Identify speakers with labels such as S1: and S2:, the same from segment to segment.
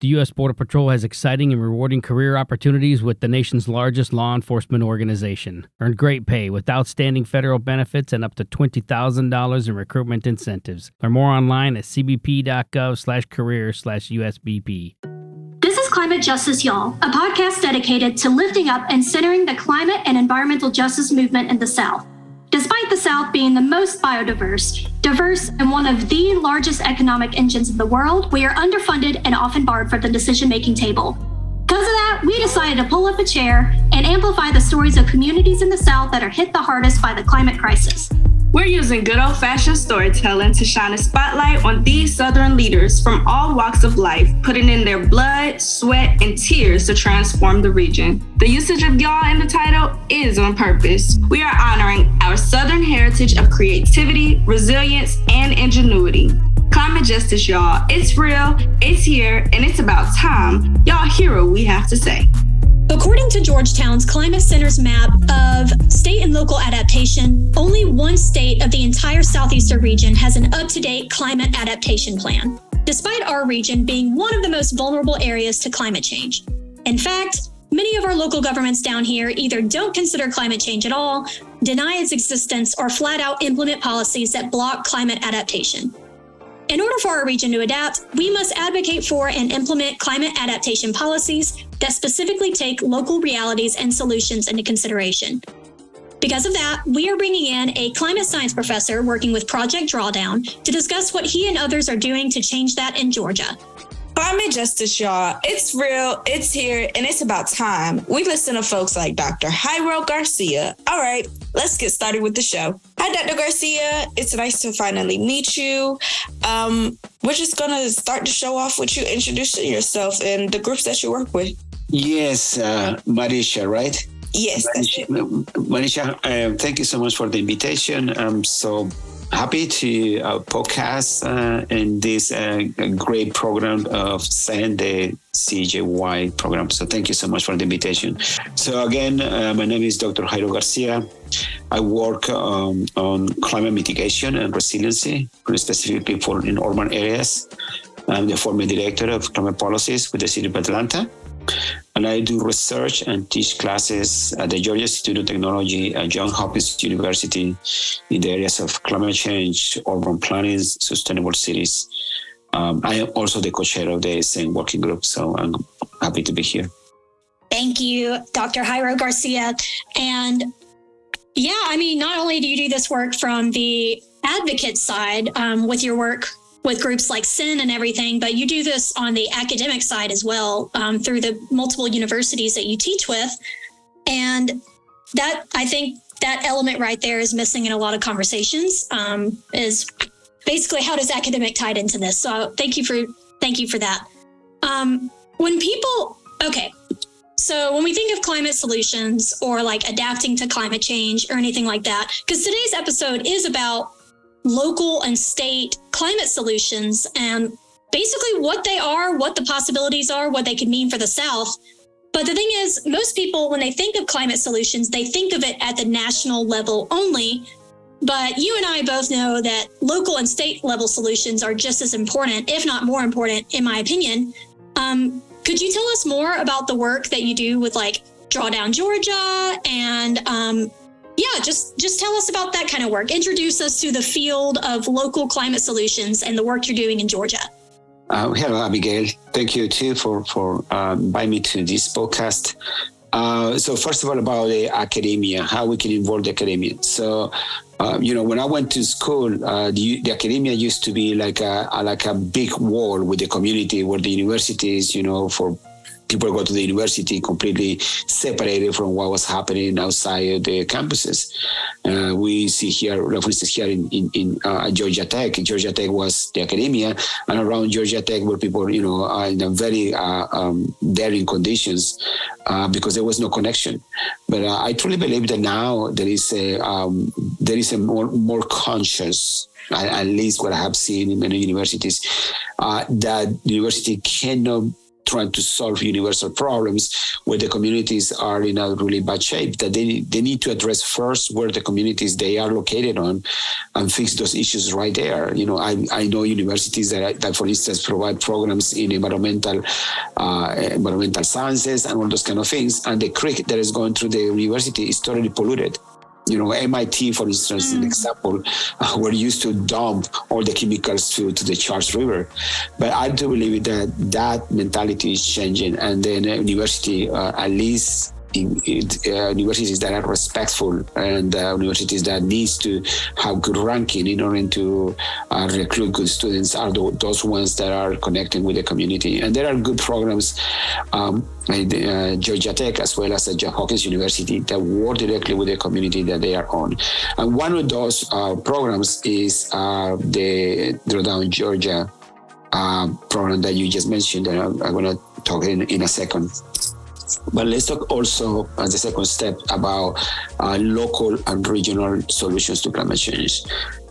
S1: The U.S. Border Patrol has exciting and rewarding career opportunities with the nation's largest law enforcement organization. Earn great pay with outstanding federal benefits and up to $20,000 in recruitment incentives. Learn more online at cbp.gov/careers/USBP.
S2: This is Climate Justice Y'all, a podcast dedicated to lifting up and centering the climate and environmental justice movement in the South. Despite the South being the most biodiverse, diverse, and one of the largest economic engines in the world, we are underfunded and often barred from the decision-making table. Because of that, we decided to pull up a chair and amplify the stories of communities in the South that are hit the hardest by the climate crisis.
S3: We're using good old-fashioned storytelling to shine a spotlight on these Southern leaders from all walks of life, putting in their blood, sweat, and tears to transform the region. The usage of y'all in the title is on purpose. We are honoring our Southern heritage of creativity, resilience, and ingenuity. Climate justice, y'all. It's real, it's here, and it's about time y'all hear what we have to say.
S2: According to Georgetown's Climate Center's map of state and local adaptation, only one state of the entire southeastern region has an up-to-date climate adaptation plan, despite our region being one of the most vulnerable areas to climate change. In fact, many of our local governments down here either don't consider climate change at all, deny its existence, or flat out implement policies that block climate adaptation. In order for our region to adapt, we must advocate for and implement climate adaptation policies that specifically take local realities and solutions into consideration. Because of that, we are bringing in a climate science professor working with Project Drawdown to discuss what he and others are doing to change that in Georgia.
S4: Climate justice, y'all. It's real, it's here, and it's about time. We listen to folks like Dr. Jairo Garcia. All right, let's get started with the show. Hi, Dr. Garcia. It's nice to finally meet you. We're just going to start the show off with you introducing yourself and the groups that you work with.
S5: Yes, Marisha, right?
S4: Yes.
S5: Marisha, thank you so much for the invitation. I'm so happy to podcast in this great program of SEND, the CJY program. So thank you so much for the invitation. So again, my name is Dr. Jairo Garcia. I work on climate mitigation and resiliency, specifically for in urban areas. I'm the former director of climate policies with the City of Atlanta. And I do research and teach classes at the Georgia Institute of Technology at Johns Hopkins University in the areas of climate change, urban planning, sustainable cities. I am also the co-chair of the SEND working group, so I'm happy to be here.
S2: Thank you, Dr. Jairo Garcia. And yeah, I mean, not only do you do this work from the advocate side with your work with groups like SEND and everything, but you do this on the academic side as well through the multiple universities that you teach with. And that, I think that element right there is missing in a lot of conversations, is basically how does academic tie into this? So thank you for that. So when we think of climate solutions or like adapting to climate change or anything like that, because today's episode is about local and state climate solutions and basically what they are, what the possibilities are, what they could mean for the South. But the thing is, most people, when they think of climate solutions, they think of it at the national level only. But you and I both know that local and state level solutions are just as important, if not more important, in my opinion. Could you tell us more about the work that you do with like Drawdown Georgia and just tell us about that kind of work. Introduce us to the field of local climate solutions and the work you're doing in Georgia.
S5: Hello, Abigail. Thank you too for inviting me to this podcast. So first of all, about the academia, how we can involve the academia. So, when I went to school, the academia used to be like a big wall with the community, where the universities, for people go to the university completely separated from what was happening outside the campuses. We see here, for instance, here in Georgia Tech. Georgia Tech was the academia, and around Georgia Tech were people, are in a very daring conditions because there was no connection. But I truly believe that now there is a more conscious, at least what I have seen in many universities, that the university cannot trying to solve universal problems where the communities are in a really bad shape, that they need to address first where the communities they are located on and fix those issues right there. You know, I know universities that for instance, provide programs in environmental sciences and all those kind of things. And the creek that is going through the university is totally polluted. You know, MIT, for instance, an example, were used to dump all the chemicals to the Charles River. But I do believe that mentality is changing. And then university, at least universities that are respectful and universities that needs to have good ranking in order to recruit good students are those ones that are connecting with the community. And there are good programs at Georgia Tech as well as at Johns Hopkins University that work directly with the community that they are on. And one of those programs is the Drawdown Georgia program that you just mentioned, and I'm going to talk in a second. But let's talk also as a second step about local and regional solutions to climate change.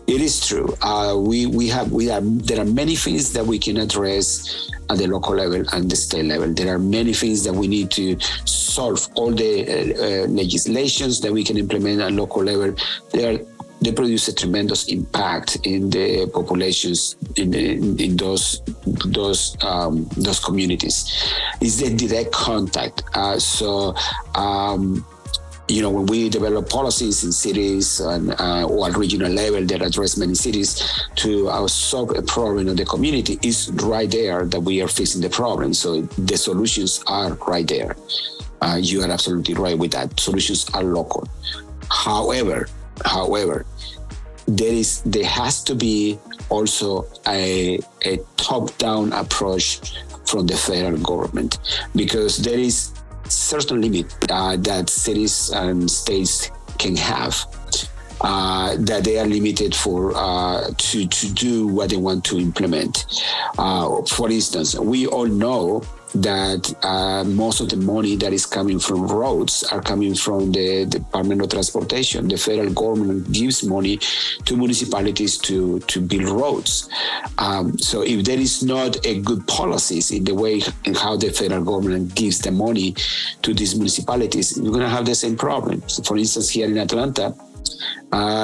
S5: It is true. There are many things that we can address at the local level and the state level. There are many things that we need to solve. All the legislations that we can implement at local level, they produce a tremendous impact in the populations in those communities. It's the direct contact. You know, when we develop policies in cities and or at regional level that address many cities to solve a problem of the community, is right there that we are fixing the problem. So the solutions are right there. You are absolutely right with that. Solutions are local. However, there has to be also a top-down approach from the federal government, because there is certain limit that cities and states can have, that they are limited for to do what they want to implement. For instance, we all know that most of the money that is coming from roads are coming from the Department of Transportation. The federal government gives money to municipalities to build roads. So if there is not a good policies in the way in how the federal government gives the money to these municipalities, you're going to have the same problem. So for instance, here in Atlanta,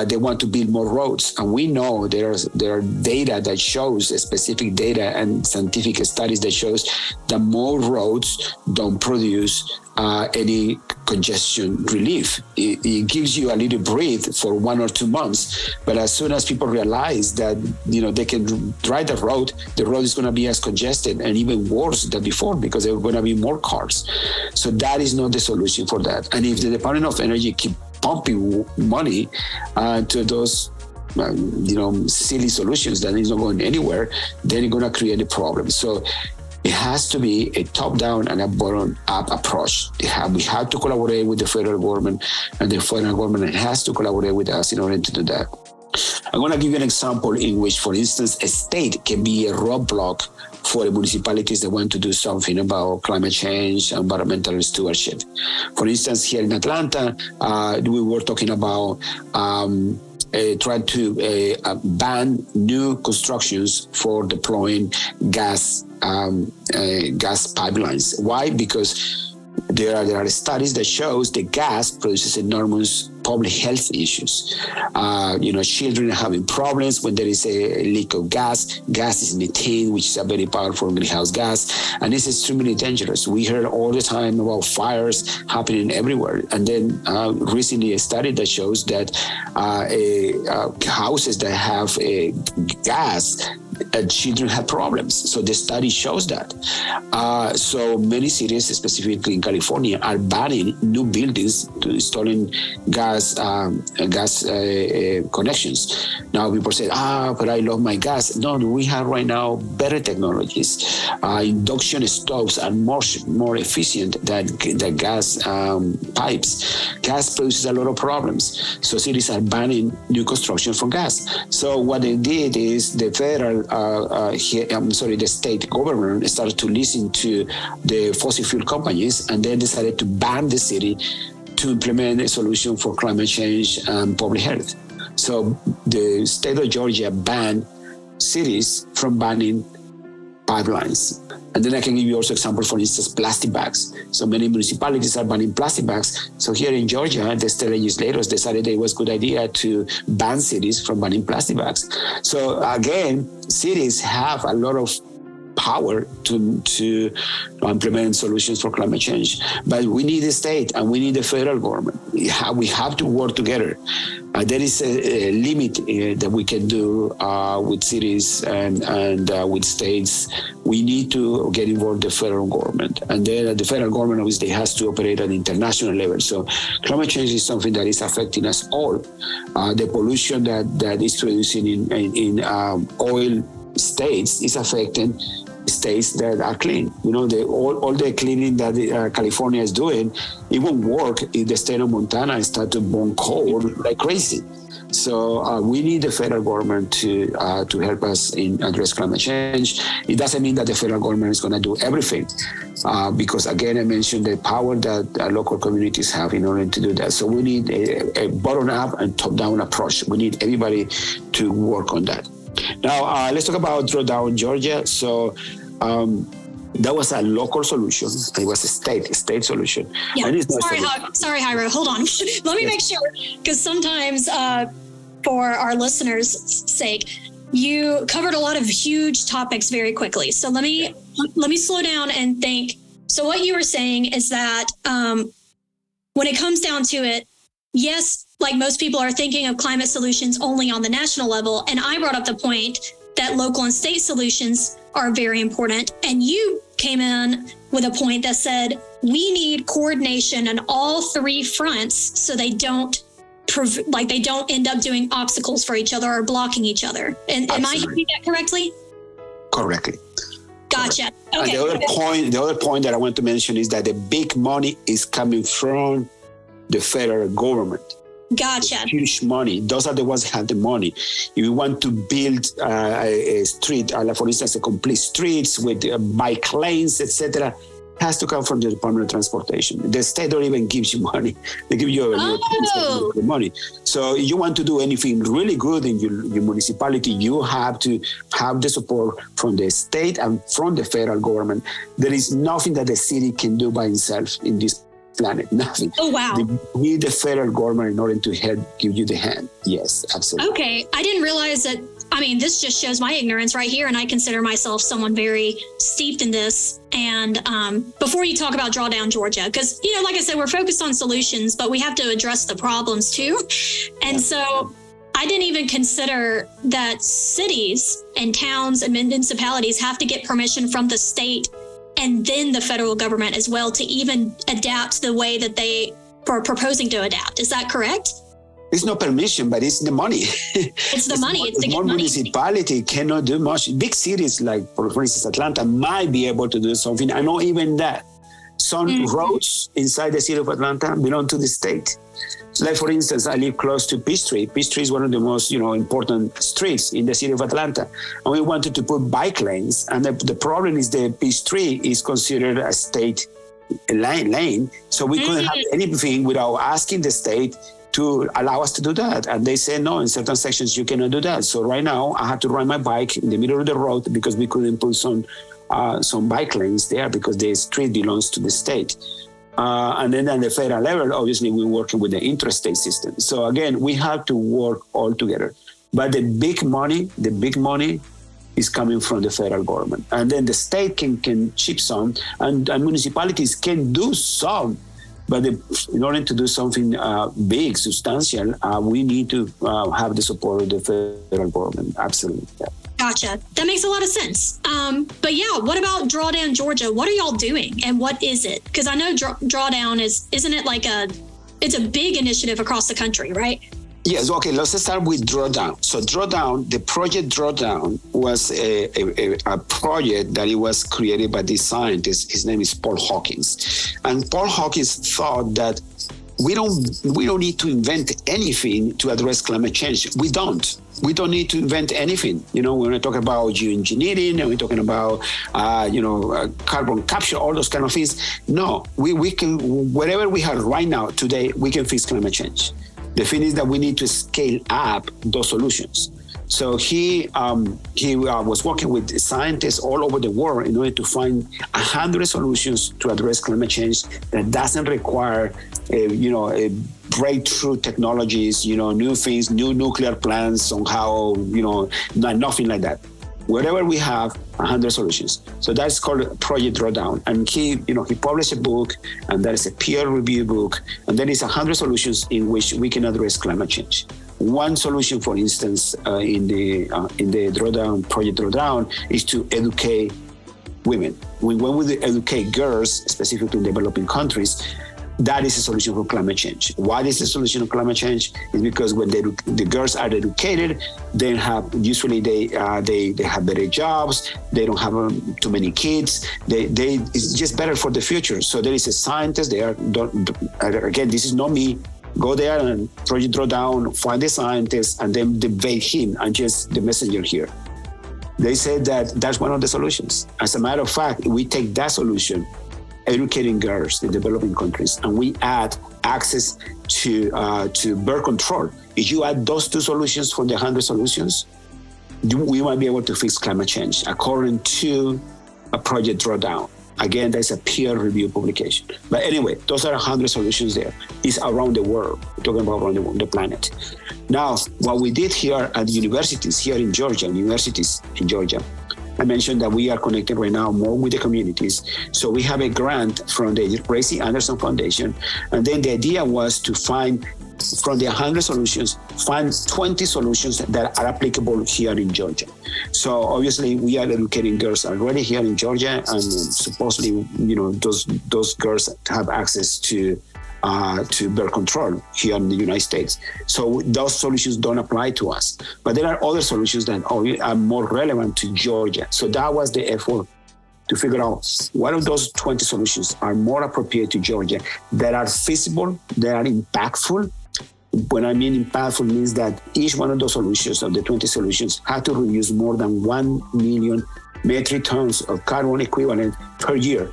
S5: they want to build more roads, and we know there are data that shows specific data and scientific studies that shows that more roads don't produce any congestion relief. It gives you a little breathe for 1 or 2 months, but as soon as people realize that they can drive the road is going to be as congested and even worse than before, because there are going to be more cars. So that is not the solution for that. And if the Department of Energy keep pumping money to those silly solutions that is not going anywhere, then it's going to create a problem. So it has to be a top-down and a bottom-up approach. We have to collaborate with the federal government, and the federal government has to collaborate with us in order to do that. I'm going to give you an example in which, for instance, a state can be a roadblock for the municipalities that want to do something about climate change and environmental stewardship. For instance, here in Atlanta, we were talking about trying to ban new constructions for deploying gas pipelines. Why? Because there are studies that shows the gas produces enormous public health issues. Children are having problems when there is a leak of gas. Gas is methane, which is a very powerful greenhouse gas, and it's extremely dangerous. We heard all the time about fires happening everywhere. And then recently a study that shows that houses that have gas, children have problems. So the study shows that. So many cities, specifically in California, are banning new buildings to installing gas connections. Now people say, but I love my gas. No, we have right now better technologies. Induction stoves are more efficient than gas pipes. Gas produces a lot of problems. So cities are banning new construction from gas. So what they did is the the state government started to listen to the fossil fuel companies, and then decided to ban the city to implement a solution for climate change and public health. So the state of Georgia banned cities from banning pipelines. And then I can give you also example, for instance, plastic bags. So many municipalities are banning plastic bags. So here in Georgia, the state legislators decided it was a good idea to ban cities from banning plastic bags. So again, cities have a lot of power to implement solutions for climate change. But we need the state and we need the federal government. We have to work together. There is a limit that we can do with cities and with states. We need to get involved the federal government. And then the federal government obviously has to operate at the international level. So climate change is something that is affecting us all. The pollution that is producing in oil states is affecting states that are clean. You know, all the cleaning that California is doing, it won't work if the state of Montana starts to burn coal like crazy. So we need the federal government to help us in address climate change. It doesn't mean that the federal government is going to do everything, because again, I mentioned the power that local communities have in order to do that. So we need a bottom-up and top-down approach. We need everybody to work on that. Now, let's talk about Drawdown Georgia. So that was a local solution. It was a state solution.
S2: Yeah. Sorry, Jairo. Hold on. Let me make sure, because sometimes for our listeners' sake, you covered a lot of huge topics very quickly. So let me slow down and think. So what you were saying is that when it comes down to it, yes, like most people are thinking of climate solutions only on the national level. And I brought up the point that local and state solutions are very important. And you came in with a point that said, we need coordination on all three fronts so they don't end up doing obstacles for each other or blocking each other. And am I hearing that correctly?
S5: Correctly.
S2: Gotcha. Okay.
S5: And the other point that I want to mention is that the big money is coming from the federal government.
S2: Gotcha.
S5: Huge money. Those are the ones that have the money. If you want to build a street, for instance, a complete streets with bike lanes, etc., has to come from the Department of Transportation. The state don't even give you money. They give you the money. So you want to do anything really good in your municipality, you have to have the support from the state and from the federal government. There is nothing that the city can do by itself in this planet. Nothing.
S2: Oh, wow.
S5: We need the federal government in order to help give you the hand. Yes, absolutely.
S2: Okay. I didn't realize that. I mean, this just shows my ignorance right here. And I consider myself someone very steeped in this. And before you talk about Drawdown Georgia, because, you know, like I said, we're focused on solutions, but we have to address the problems too. And so I didn't even consider that cities and towns and municipalities have to get permission from the state and then the federal government as well to even adapt the way that they are proposing to adapt. Is that correct?
S5: It's no permission, but it's the money.
S2: It's the money. It's the
S5: small
S2: money.
S5: Municipality cannot do much. Big cities like, for instance, Atlanta might be able to do something. I know even that. Some roads inside the city of Atlanta belong to the state. So like, for instance, I live close to Peachtree. Peachtree is one of the most, important streets in the city of Atlanta. And we wanted to put bike lanes. And the problem is the Peachtree is considered a state lane. So we couldn't have anything without asking the state to allow us to do that. And they say, no, in certain sections, you cannot do that. So right now I had to ride my bike in the middle of the road because we couldn't put some bike lanes there because the street belongs to the state. And then at the federal level, obviously, we're working with the interstate system. So again, we have to work all together. But the big money is coming from the federal government. And then the state can chip some, and municipalities can do some. But in order to do something big, substantial, we need to have the support of the federal government. Absolutely. Yeah.
S2: Gotcha. That makes a lot of sense. But yeah, what about Drawdown Georgia? What are y'all doing and what is it? Because I know Drawdown isn't it like it's a big initiative across the country, right?
S5: Yes. Okay. Let's start with Drawdown. So Drawdown, the project Drawdown was a project that it was created by this scientist. His name is Paul Hawkins. And Paul Hawkins thought that we don't need to invent anything to address climate change. We don't need to invent anything. When we talk about geoengineering and we're talking about, carbon capture, all those kind of things. No, we can, whatever we have right now, today, we can fix climate change. The thing is that we need to scale up those solutions. So he was working with scientists all over the world in order to find 100 solutions to address climate change that doesn't require, a breakthrough technologies, new things, new nuclear plants, somehow, nothing like that. Wherever we have 100 solutions. So that's called Project Drawdown. And he published a book, and that is a peer-reviewed book, and there is 100 solutions in which we can address climate change. One solution, for instance, in the Drawdown, Project Drawdown, is to educate women. When we educate girls, specifically in developing countries, that is a solution for climate change. Why is the solution of climate change? Is because when the girls are educated, they have better jobs. They don't have too many kids. It's just better for the future. So there is a scientist there. Again, this is not me. Go there and Project Drawdown, find the scientist, and then debate him. I'm just the messenger here. They said that that's one of the solutions. As a matter of fact, we take that solution, educating girls in developing countries, and we add access to birth control. If you add those two solutions from the 100 solutions, we might be able to fix climate change, according to a Project Drawdown. Again, that's a peer-reviewed publication. But anyway, those are 100 solutions there. It's around the world. We're talking about around the planet. Now, what we did here at the universities, here in Georgia, I mentioned that we are connected right now more with the communities. So we have a grant from the Ray C. Anderson Foundation. And then the idea was to find, from the 100 solutions, find 20 solutions that are applicable here in Georgia. So obviously we are educating girls already here in Georgia, and supposedly, those girls have access to birth control here in the United States. So those solutions don't apply to us. But there are other solutions that are more relevant to Georgia. So that was the effort to figure out what of those 20 solutions are more appropriate to Georgia, that are feasible, that are impactful. When I mean impactful, means that each one of those solutions, of the 20 solutions, had to reduce more than 1 million metric tons of carbon equivalent per year.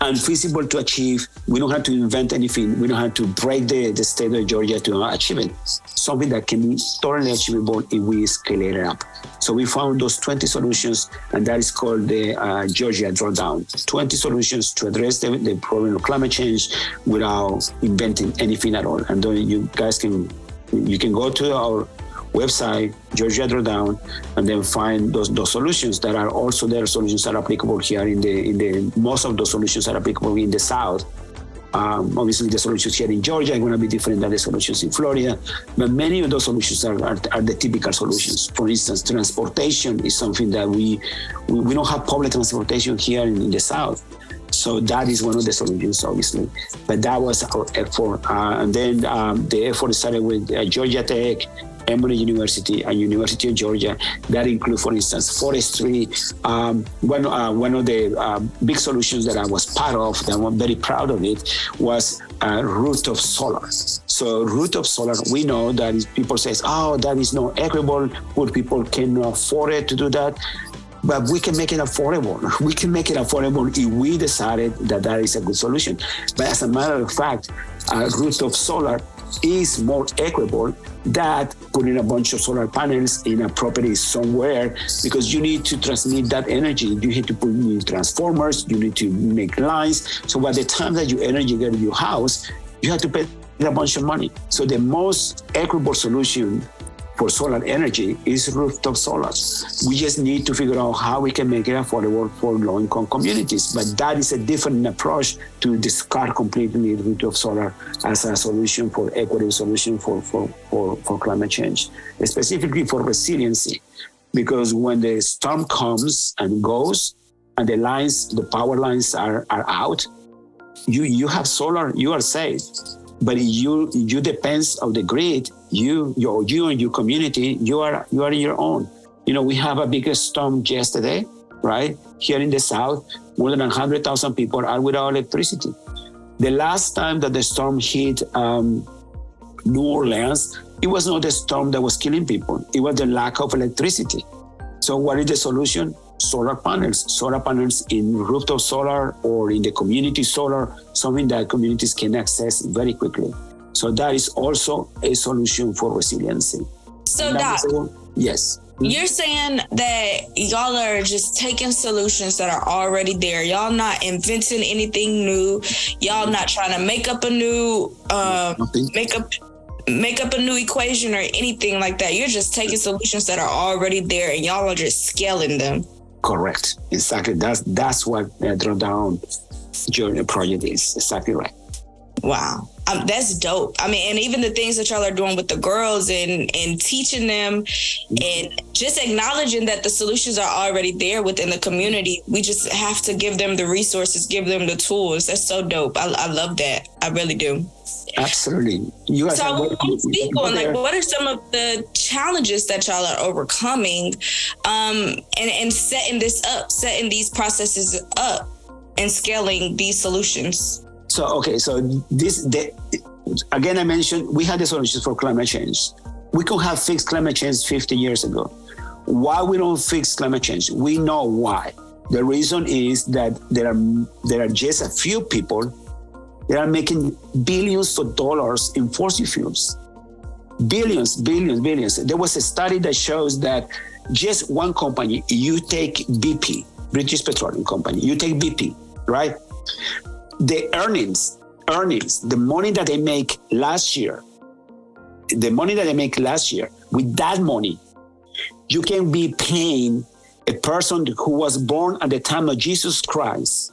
S5: And feasible to achieve. We don't have to invent anything. We don't have to break the state of Georgia to achieve it. Something that can be totally achievable if we scale it up. So we found those 20 solutions, and that is called the Georgia Drawdown. 20 solutions to address the problem of climate change without inventing anything at all. And then you guys can go to our website, Georgia Drawdown, and then find those solutions that are also there. Solutions are applicable here in the most of those solutions are applicable in the South. Obviously, the solutions here in Georgia are going to be different than the solutions in Florida, but many of those solutions are the typical solutions. For instance, transportation is something that we don't have public transportation here in the South. So that is one of the solutions, obviously. But that was our effort. And then the effort started with Georgia Tech, Emory University, and University of Georgia. That include, for instance, forestry. One of the big solutions that I was part of, that I'm very proud of it, was rooftop solar. So rooftop solar, we know that people say, that is not equitable, poor people cannot afford it to do that. But we can make it affordable. We can make it affordable if we decided that is a good solution. But as a matter of fact, rooftop solar is more equitable than putting a bunch of solar panels in a property somewhere, because you need to transmit that energy. You need to put new transformers, you need to make lines. So by the time that your energy gets to your house, you have to pay a bunch of money. So the most equitable solution for solar energy is rooftop solar. We just need to figure out how we can make it affordable for low-income communities. But that is a different approach to discard completely rooftop solar as a solution for equitable solution for climate change, specifically for resiliency. Because when the storm comes and goes, and the power lines are out, you have solar, you are safe. But if you depend on the grid, you and your community, you are your own. We have a big storm yesterday, right? Here in the South, more than 100,000 people are without electricity. The last time that the storm hit New Orleans, it was not the storm that was killing people. It was the lack of electricity. So what is the solution? Solar panels in rooftop solar or in the community solar, something that communities can access very quickly. So that is also a solution for resiliency.
S4: So Doc,
S5: Yes.
S4: You're saying that y'all are just taking solutions that are already there. Y'all not inventing anything new. Y'all not trying to make up a new make up a new equation or anything like that. You're just taking solutions that are already there and y'all are just scaling them.
S5: Correct. Exactly. That's what the Drawdown Journey project is. Exactly right.
S4: Wow. That's dope. I mean, and even the things that y'all are doing with the girls and teaching them and just acknowledging that the solutions are already there within the community. We just have to give them the resources, give them the tools. That's so dope. I love that. I really do.
S5: Absolutely. You guys
S4: so I want to speak on, like, what are some of the challenges that y'all are overcoming and setting these processes up and scaling these solutions?
S5: So again, I mentioned we had the solutions for climate change. We could have fixed climate change 50 years ago. Why we don't fix climate change? We know why. The reason is that there are just a few people that are making billions of dollars in fossil fuels. Billions. There was a study that shows that just one company, you take BP, British Petroleum Company, you take BP, right? The earnings, the money that they make last year, with that money, you can be paying a person who was born at the time of Jesus Christ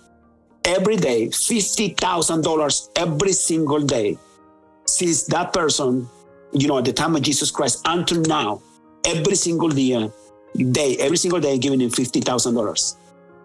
S5: every day, $50,000 every single day. Since that person, at the time of Jesus Christ until now, every single day giving him $50,000.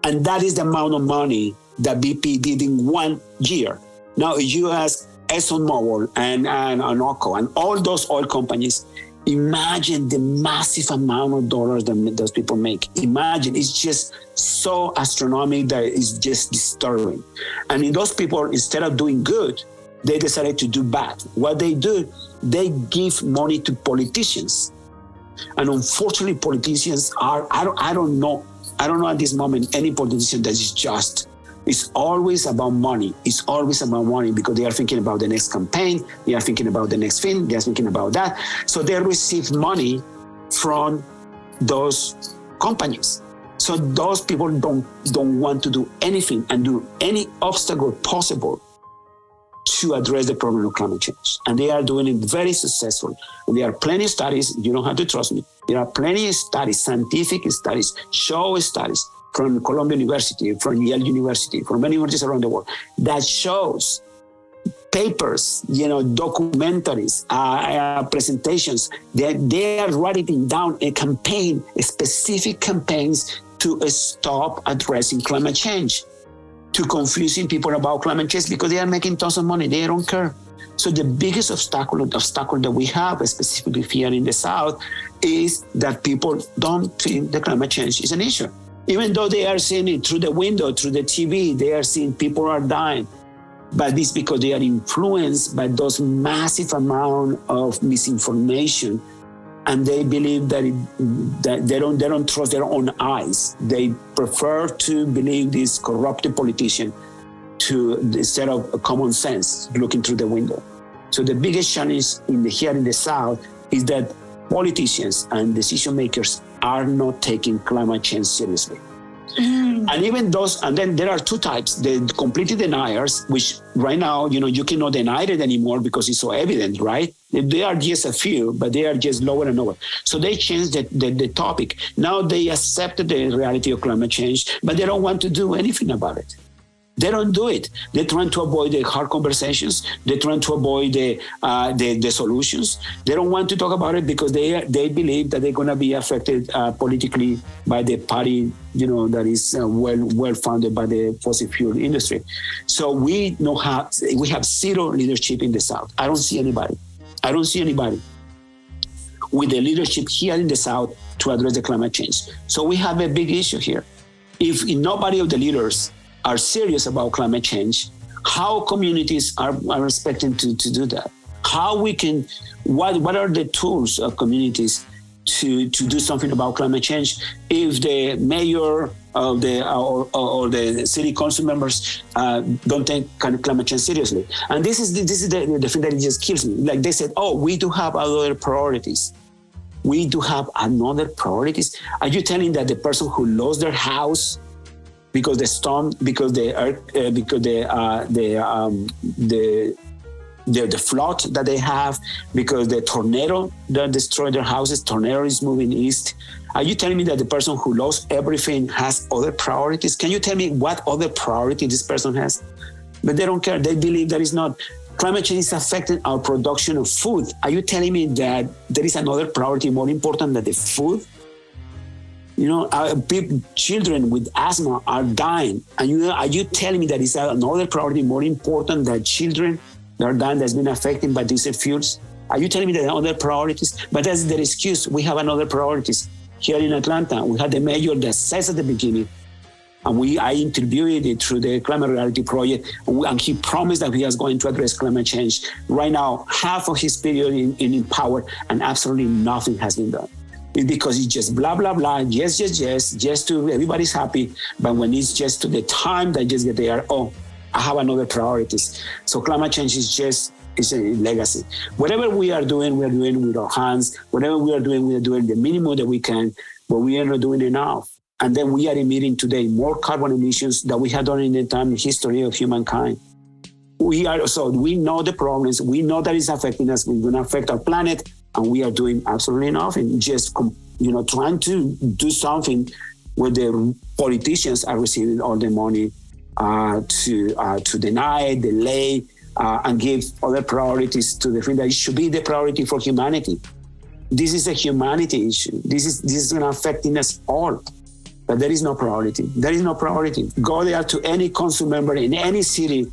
S5: And that is the amount of money that BP did in 1 year. Now, if you ask ExxonMobil and Anoco and all those oil companies, imagine the massive amount of dollars that those people make. Imagine, it's just so astronomical that it's just disturbing. And in those people, instead of doing good, they decided to do bad. What they do, they give money to politicians. And unfortunately, politicians are, I don't know at this moment any politician that is just. It's always about money. It's always about money because they are thinking about the next campaign. They are thinking about the next thing. They are thinking about that. So they receive money from those companies. So those people don't want to do anything and do any obstacle possible to address the problem of climate change. And they are doing it very successful. And there are plenty of studies, you don't have to trust me. There are plenty of studies, scientific studies, show studies from Columbia University, from Yale University, from many universities around the world that shows papers, documentaries, presentations, that they are writing down specific campaigns to stop addressing climate change, to confusing people about climate change because they are making tons of money. They don't care. So the biggest obstacle that we have, specifically here in the South, is that people don't think that climate change is an issue. Even though they are seeing it through the window, through the TV, they are seeing people are dying. But it's because they are influenced by those massive amount of misinformation, and they believe that they don't trust their own eyes. They prefer to believe this corrupted politician instead of common sense looking through the window. So the biggest challenge here in the South is that politicians and decision makers are not taking climate change seriously. And even those, and then there are two types, the completely deniers, which right now, you cannot deny it anymore because it's so evident, right? They are just a few, but they are just lower and lower. So they changed the topic. Now they accepted the reality of climate change, but they don't want to do anything about it. They don't do it. They're trying to avoid the hard conversations. They're trying to avoid the solutions. They don't want to talk about it because they believe that they're going to be affected politically by the party, that is well funded by the fossil fuel industry. So we have zero leadership in the South. I don't see anybody with the leadership here in the South to address the climate change. So we have a big issue here. If nobody of the leaders are serious about climate change, how communities are expecting to do that? How we can, what are the tools of communities to do something about climate change if the mayor of or the city council members don't take climate change seriously? And this is the thing that just kills me. Like they said, we do have other priorities. we do have another priorities. Are you telling that the person who lost their house because the storm, because the flood that they have, because the tornado that destroyed their houses, tornado is moving east. Are you telling me that the person who lost everything has other priorities? Can you tell me what other priority this person has? But they don't care. They believe that it's not. Climate change is affecting our production of food. Are you telling me that there is another priority more important than the food? You know, children with asthma are dying. And are you telling me that is another priority more important than children that are dying that's been affected by diesel fuels? Are you telling me that other priorities? But that's their excuse. We have another priorities. Here in Atlanta, we had the mayor that says at the beginning, and I interviewed it through the Climate Reality Project, and he promised that he was going to address climate change. Right now, half of his period in power, and absolutely nothing has been done. It's because it's just blah, blah, blah, yes, just to everybody's happy. But when it's just to the time that just get there, I have another priorities. So climate change is a legacy. Whatever we are doing with our hands. Whatever we are doing the minimum that we can, but we are not doing enough. And then we are emitting today more carbon emissions than we had done in the entire history of humankind. We know the problems. We know that it's affecting us. We're going to affect our planet, and we are doing absolutely nothing. Just trying to do something where the politicians are receiving all the money to deny, delay, and give other priorities to the thing that it should be the priority for humanity. This is a humanity issue. This is going to affect us all. But there is no priority. There is no priority. Go there to any council member in any city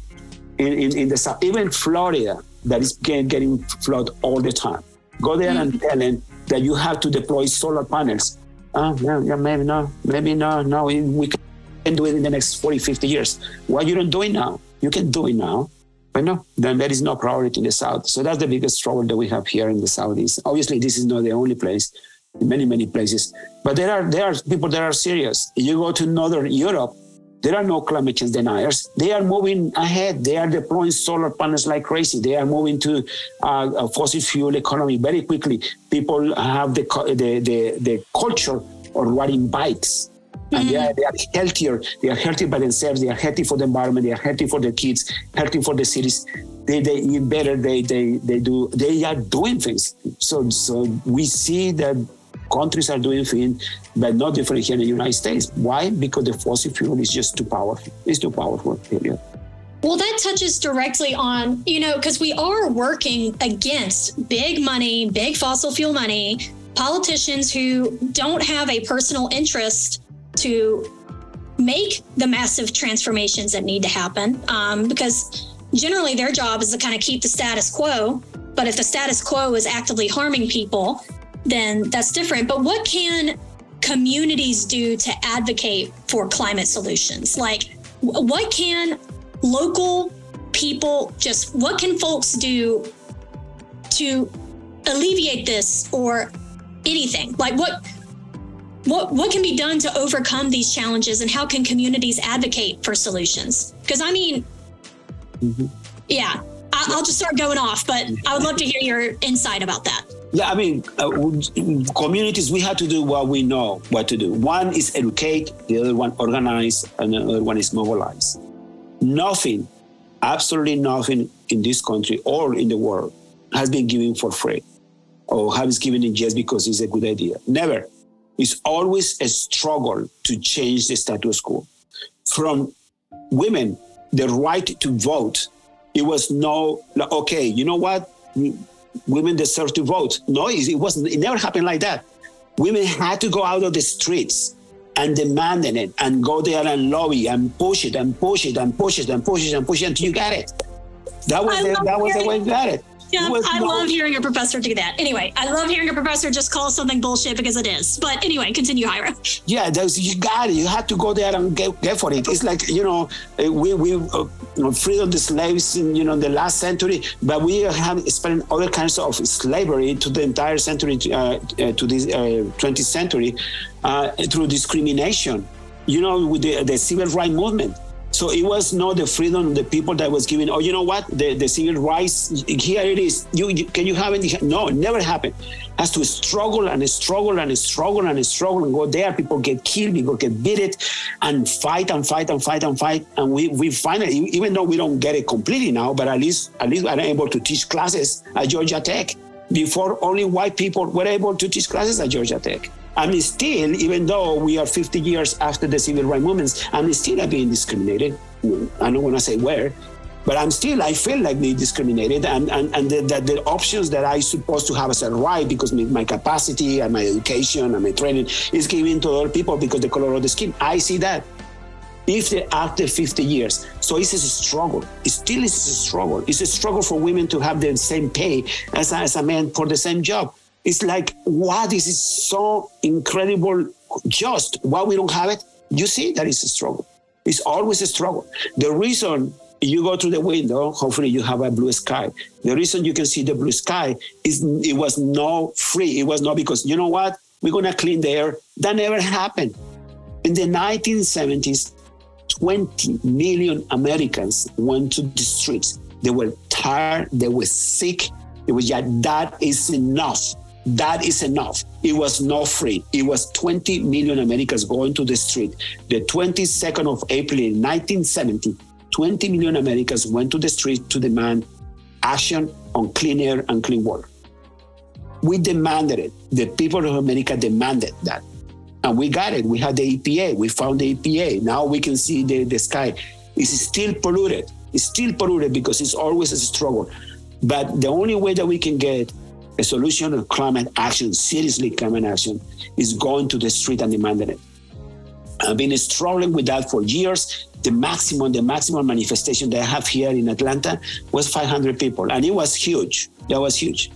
S5: in the South, even Florida, that is getting flooded all the time. Go there and tell them that you have to deploy solar panels. Maybe no. We can do it in the next 40, 50 years. Why you don't do it now? You can do it now. But no, then there is no priority in the South. So that's the biggest struggle that we have here in the Southeast. Obviously, this is not the only place. In many places. But there are people that are serious. If you go to Northern Europe, there are no climate change deniers. They are moving ahead. They are deploying solar panels like crazy. They are moving to a fossil fuel economy very quickly. People have the culture of riding bikes. And they are healthier. They are healthy by themselves. They are healthy for the environment. They are healthy for the kids, healthy for the cities. They eat better. They are doing things. So we see that countries are doing things, but not different here in the United States. Why? Because the fossil fuel is just too powerful. It's too powerful, period.
S2: Well, that touches directly on, because we are working against big money, big fossil fuel money, politicians who don't have a personal interest to make the massive transformations that need to happen, because generally their job is to kind of keep the status quo. But if the status quo is actively harming people, then that's different. But what can communities do to advocate for climate solutions? Like, what can local people, what can folks do to alleviate this or anything? Like, what can be done to overcome these challenges, and how can communities advocate for solutions? Because I'll just start going off, but I would love to hear your insight about that.
S5: Yeah, I mean, communities, we have to do what we know what to do. One is educate, the other one organize, and the other one is mobilize. Nothing, absolutely nothing in this country or in the world has been given for free or has been given just because it's a good idea. Never. It's always a struggle to change the status quo. From women, the right to vote, it was okay, you know what? Women deserve to vote. No, it never happened like that. Women had to go out of the streets and demand it and go there and lobby and push it and push it and push it and push it and push it until you got it. That was the way you got it.
S2: Yeah, I love hearing a professor do that. Anyway, I love hearing a professor just call something bullshit because it is. But anyway, continue, Jairo. Yeah,
S5: you got it. You had to go there and get for it. It's like, we freed the slaves in, the last century, but we have spent other kinds of slavery to the entire century, to this 20th century, through discrimination, with the civil rights movement. So it was not the freedom of the people that was given, oh, you know what, the civil rights, here it is. Can you have it? No, it never happened. Has to struggle and struggle and struggle and struggle and go there. People get killed, people get beaten and fight and fight and fight and fight. And we finally, even though we don't get it completely now, but at least I'm able to teach classes at Georgia Tech. Before, only white people were able to teach classes at Georgia Tech. I'm still, even though we are 50 years after the civil rights movements, I'm still being discriminated. I don't want to say where, but I feel like being discriminated. And the options that I supposed to have as a right because my capacity and my education and my training is given to other people because the color of the skin. I see that. After 50 years. So it's a struggle. It still is a struggle. It's a struggle for women to have the same pay as a man for the same job. It's like, wow, this is so incredible just. Why we don't have it? You see that it's a struggle. It's always a struggle. The reason you go through the window, hopefully you have a blue sky. The reason you can see the blue sky is it was not free. It was not because, you know what, we're going to clean the air. That never happened. In the 1970s, 20 million Americans went to the streets. They were tired. They were sick. It was that is enough. That is enough. It was not free. It was 20 million Americans going to the street. The 22nd of April in 1970, 20 million Americans went to the street to demand action on clean air and clean water. We demanded it. The people of America demanded that. And we got it. We had the EPA. We found the EPA. Now we can see the sky. It's still polluted. It's still polluted because it's always a struggle. But the only way that we can get a solution of climate action, seriously climate action, is going to the street and demanding it. I've been struggling with that for years. The maximum manifestation that I have here in Atlanta was 500 people. And it was huge. That was huge.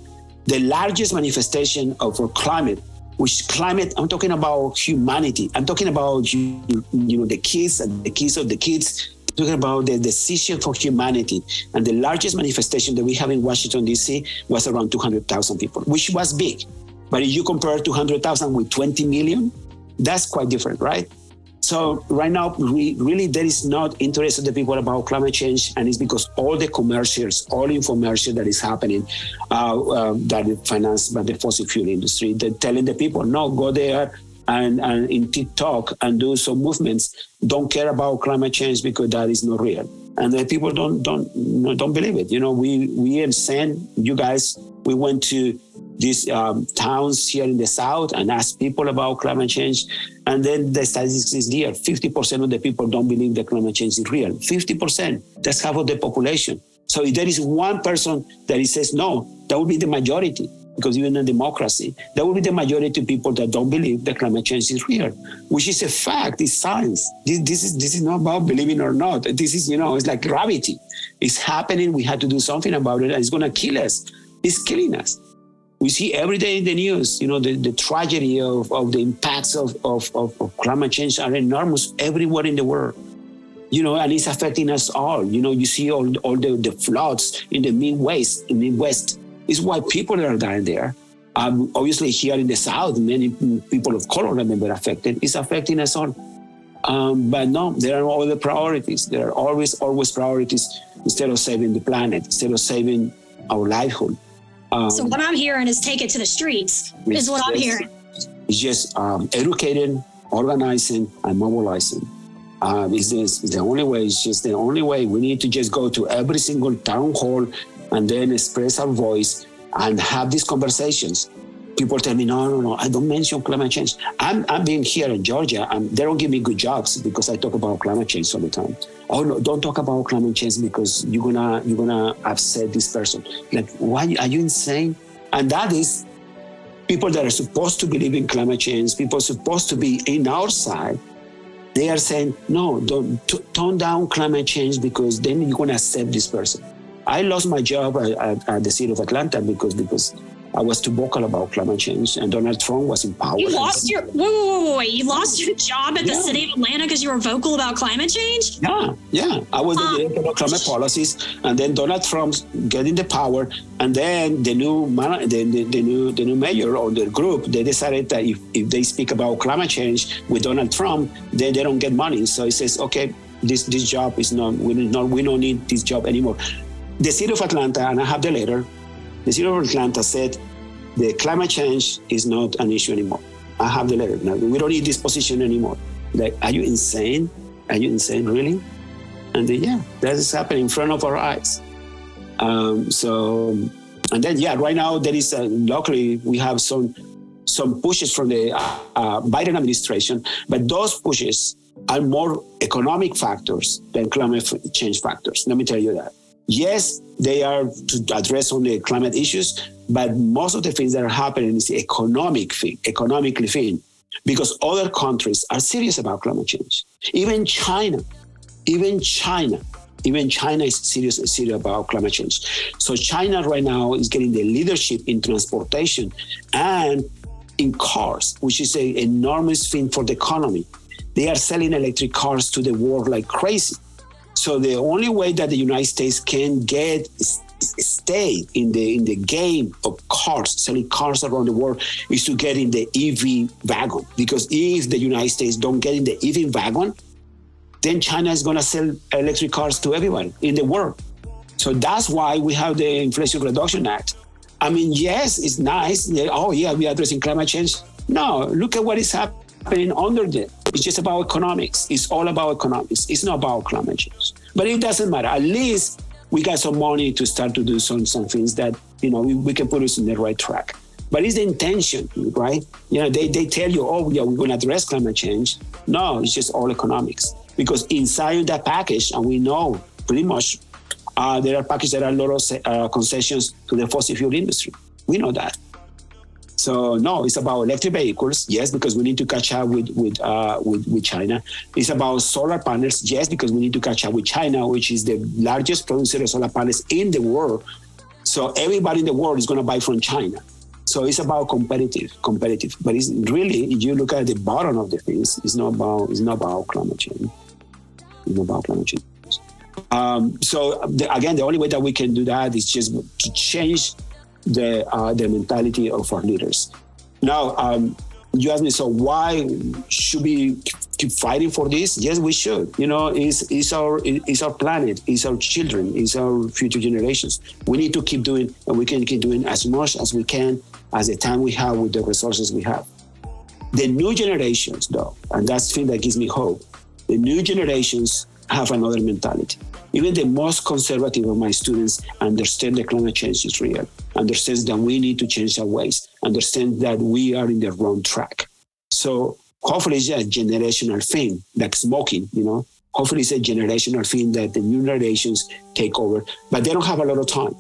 S5: The largest manifestation of climate, which climate, I'm talking about humanity. I'm talking about, the kids and the kids of the kids, talking about the decision for humanity. And the largest manifestation that we have in Washington, D.C. was around 200,000 people, which was big. But if you compare 200,000 with 20 million, that's quite different, right? So right now, really, there is not interest of the people about climate change. And it's because all the commercials, all infomercial that is happening, that is financed by the fossil fuel industry, they're telling the people, no, go there and in TikTok and do some movements. Don't care about climate change because that is not real. And the people don't believe it. We have sent you guys, we went to these towns here in the South and asked people about climate change. And then the statistics is there. 50% of the people don't believe that climate change is real. 50%, that's half of the population. So if there is one person that says no, that would be the majority. Because even in democracy, there will be the majority of people that don't believe that climate change is real, which is a fact, it's science. This is not about believing or not. This is, it's like gravity. It's happening, we have to do something about it, and it's gonna kill us. It's killing us. We see every day in the news, the tragedy of the impacts of climate change are enormous everywhere in the world. And it's affecting us all. You see all the floods in the Midwest. It's why people are dying there. Obviously, here in the South, many people of color have been affected. It's affecting us all. But no, there are other priorities. There are always priorities instead of saving the planet, instead of saving our livelihood.
S2: So what I'm hearing is take it to the streets, is what I'm hearing.
S5: It's just educating, organizing, and mobilizing. It's the only way. It's just the only way. We need to just go to every single town hall and then express our voice and have these conversations. People tell me, no, I don't mention climate change. I'm being here in Georgia, and they don't give me good jobs because I talk about climate change all the time. Oh no, don't talk about climate change because you're gonna upset this person. Like, why are you insane? And that is people that are supposed to believe in climate change, people supposed to be in our side. They are saying, no, don't tone down climate change because then you're gonna accept this person. I lost my job at the city of Atlanta because I was too vocal about climate change, and Donald Trump was in power.
S2: You lost your wait! You lost your job at the city of Atlanta because you were vocal about climate change?
S5: Yeah. I was the director of climate policies, and then Donald Trump getting the power, and then the new mayor or the group, they decided that if they speak about climate change with Donald Trump, then they don't get money. So he says, okay, This job is not, we don't need this job anymore. The city of Atlanta, and I have the letter, the city of Atlanta said the climate change is not an issue anymore. I have the letter. Now, we don't need this position anymore. Like, are you insane? Are you insane, really? And then, yeah, that is happening in front of our eyes. And then, yeah, right now there is, luckily, we have some pushes from the Biden administration, but those pushes are more economic factors than climate change factors. Let me tell you that. Yes, they are to address only climate issues, but most of the things that are happening is the economically thing, because other countries are serious about climate change. Even China is serious about climate change. So China right now is getting the leadership in transportation and in cars, which is an enormous thing for the economy. They are selling electric cars to the world like crazy. So the only way that the United States can stay in the game of cars, selling cars around the world, is to get in the EV wagon. Because if the United States don't get in the EV wagon, then China is going to sell electric cars to everyone in the world. So that's why we have the Inflation Reduction Act. I mean, yes, it's nice. Oh, yeah, we are addressing climate change. No, look at what is happening under there. It's just about economics. It's all about economics. It's not about climate change. But it doesn't matter. At least we got some money to start to do some things that, we can put us in the right track. But it's the intention, right? They tell you, oh, yeah, we're going to address climate change. No, it's just all economics. Because inside that package, and we know pretty much, there are packages that are a lot of concessions to the fossil fuel industry. We know that. So no, it's about electric vehicles, yes, because we need to catch up with China. It's about solar panels, yes, because we need to catch up with China, which is the largest producer of solar panels in the world. So everybody in the world is going to buy from China. So it's about competitive. But it's really, if you look at the bottom of the things, it's not about climate change. It's not about climate change. Again, the only way that we can do that is just to change the mentality of our leaders. Now, you asked me, so why should we keep fighting for this? Yes, we should. It's our planet, it's our children, it's our future generations. We need to keep doing, and we can keep doing as much as we can as the time we have with the resources we have. The new generations, though, and that's the thing that gives me hope, the new generations have another mentality. Even the most conservative of my students understand that climate change is real, understands that we need to change our ways, understand that we are in the wrong track. So hopefully it's a generational thing, like smoking, Hopefully it's a generational thing that the new generations take over, but they don't have a lot of time.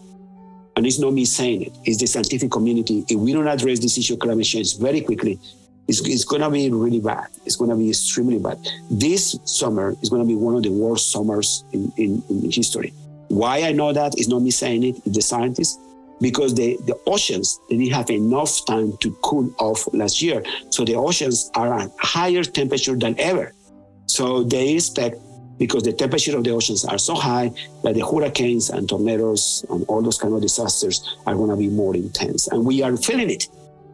S5: And it's not me saying it, it's the scientific community. If we don't address this issue of climate change very quickly, it's going to be really bad. It's going to be extremely bad. This summer is going to be one of the worst summers in history. Why I know that is not me saying it, it's the scientists, because the oceans, they didn't have enough time to cool off last year. So the oceans are at higher temperature than ever. So they expect, because the temperature of the oceans are so high, that the hurricanes and tornadoes and all those kind of disasters are going to be more intense. And we are feeling it.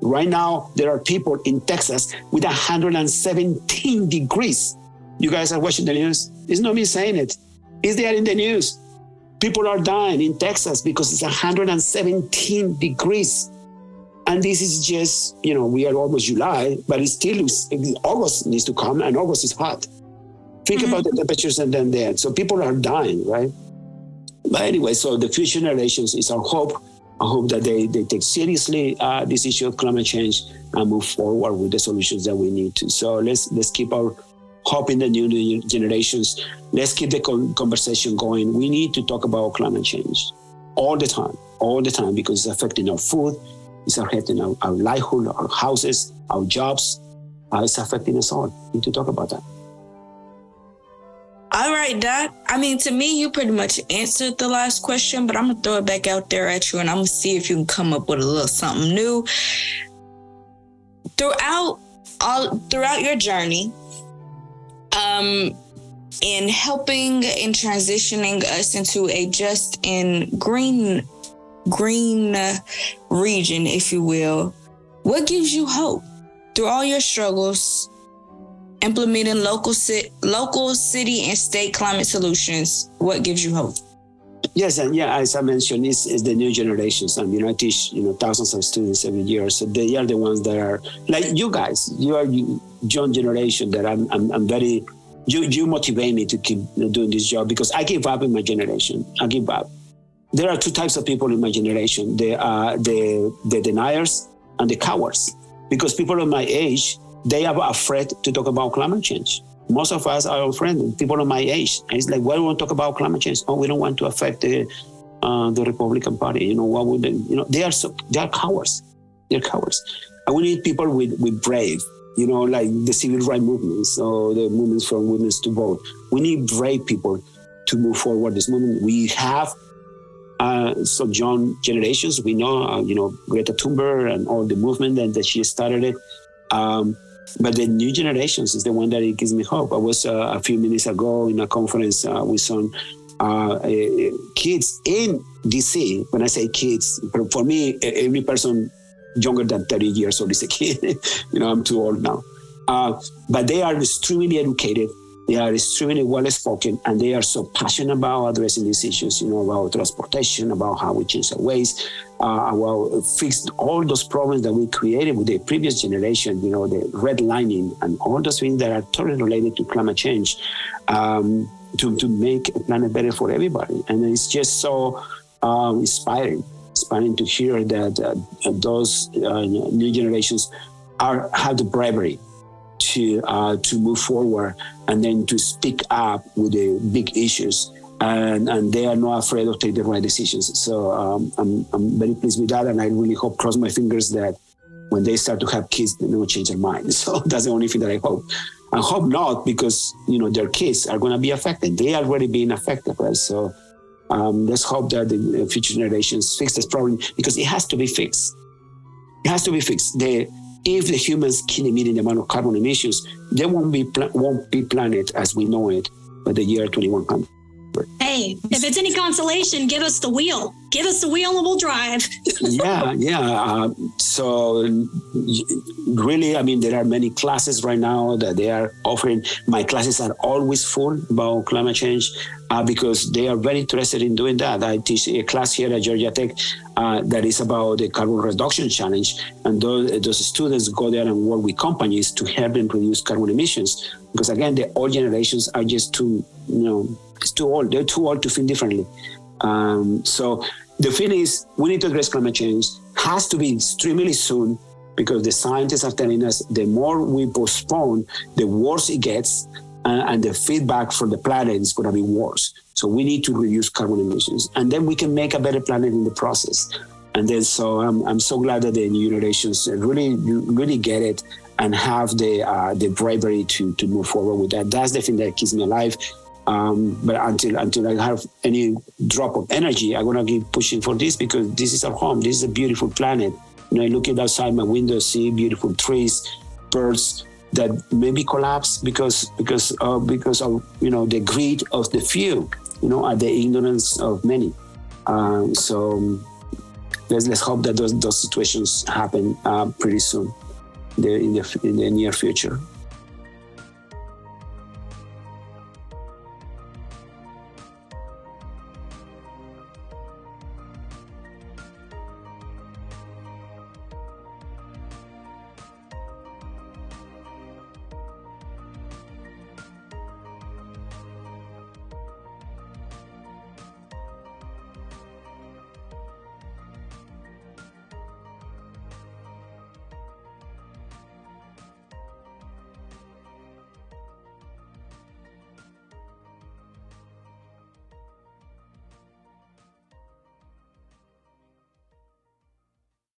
S5: Right now, there are people in Texas with 117 degrees. You guys are watching the news? It's not me saying it. It's there in the news. People are dying in Texas because it's 117 degrees. And this is just, we are almost July, but it's still, August needs to come, and August is hot. Think about the temperatures and then there. So people are dying, right? But anyway, so the future generations is our hope. I hope that they take seriously this issue of climate change and move forward with the solutions that we need to. So let's keep our hope in the new generations. Let's keep the conversation going. We need to talk about climate change all the time, because it's affecting our food, it's affecting our livelihood, our houses, our jobs. It's affecting us all. We need to talk about that.
S4: All right, Doc. I mean, to me, you pretty much answered the last question, but I'm going to throw it back out there at you, and I'm going to see if you can come up with a little something new. Throughout your journey, in helping in transitioning us into a just and green region, if you will, what gives you hope through all your struggles? implementing local, city, and state climate solutions. What gives you hope?
S5: Yes, and as I mentioned, it's the new generations. I mean, I teach thousands of students every year, so they are the ones that are like you guys. You are young generation that I'm very. You motivate me to keep doing this job because I give up in my generation. I give up. There are two types of people in my generation: the deniers and the cowards. Because people of my age, they are afraid to talk about climate change. Most of us are afraid. People of my age, and it's like, why do we want to talk about climate change? Oh, we don't want to affect the Republican Party. What would they? They are cowards. They're cowards. And we need people with brave. Like the civil rights movements or the movements for women to vote. We need brave people to move forward this movement. We have some young generations. We know, Greta Thunberg and all the movement that she started it. But the new generations is the one that it gives me hope. I was a few minutes ago in a conference with some kids in DC. When I say kids, for me, every person younger than 30 years old is a kid. I'm too old now. But they are extremely educated. They are extremely well-spoken, and they are so passionate about addressing these issues, about transportation, about how we change our ways, about fix all those problems that we created with the previous generation, the redlining and all those things that are totally related to climate change, to make a planet better for everybody. And it's just so inspiring to hear that those new generations have the bravery to move forward and then to speak up with the big issues, and they are not afraid of taking the right decisions. So I'm very pleased with that, and I really hope, cross my fingers, that when they start to have kids, they will change their mind. So that's the only thing that I hope. I hope not, because their kids are going to be affected. They are already being affected, right? So let's hope that the future generations fix this problem, because it has to be fixed. It has to be fixed. If the humans keep emitting the amount of carbon emissions, there won't be planet as we know it by the year 2100.
S2: Hey, if it's any consolation, give us the wheel. Give us the wheel and we'll drive.
S5: Yeah. So really, there are many classes right now that they are offering. My classes are always full about climate change because they are very interested in doing that. I teach a class here at Georgia Tech that is about the carbon reduction challenge. And those students go there and work with companies to help them reduce carbon emissions. Because again, the old generations are just too, it's too old. They're too old to think differently. So the thing is, we need to address climate change. Has to be extremely soon, because the scientists are telling us the more we postpone, the worse it gets, and the feedback from the planet is going to be worse. So we need to reduce carbon emissions, and then we can make a better planet in the process. And then, so I'm so glad that the new generations really get it and have the bravery to move forward with that. That's the thing that keeps me alive. But until I have any drop of energy, I'm gonna keep pushing for this, because this is our home. This is a beautiful planet. I look outside my window, see beautiful trees, birds that maybe collapse because of the greed of the few, and the ignorance of many. So let's hope that those situations happen pretty soon in the near future.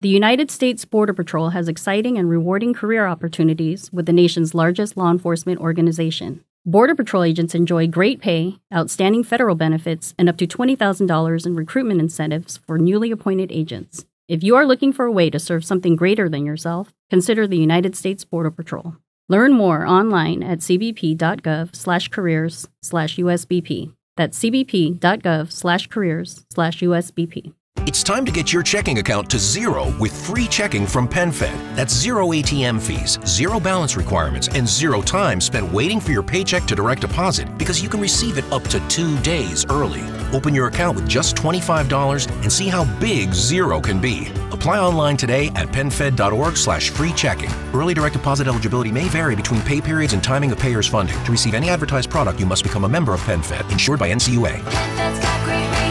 S6: The United States Border Patrol has exciting and rewarding career opportunities with the nation's largest law enforcement organization. Border Patrol agents enjoy great pay, outstanding federal benefits, and up to $20,000 in recruitment incentives for newly appointed agents. If you are looking for a way to serve something greater than yourself, consider the United States Border Patrol. Learn more online at cbp.gov/careers/USBP. That's cbp.gov/careers/USBP.
S7: It's time to get your checking account to zero with free checking from PenFed. That's zero ATM fees, zero balance requirements, and zero time spent waiting for your paycheck to direct deposit because you can receive it up to 2 days early. Open your account with just $25 and see how big zero can be. Apply online today at PenFed.org/free checking. Early direct deposit eligibility may vary between pay periods and timing of payers' funding. To receive any advertised product, you must become a member of PenFed, insured by NCUA.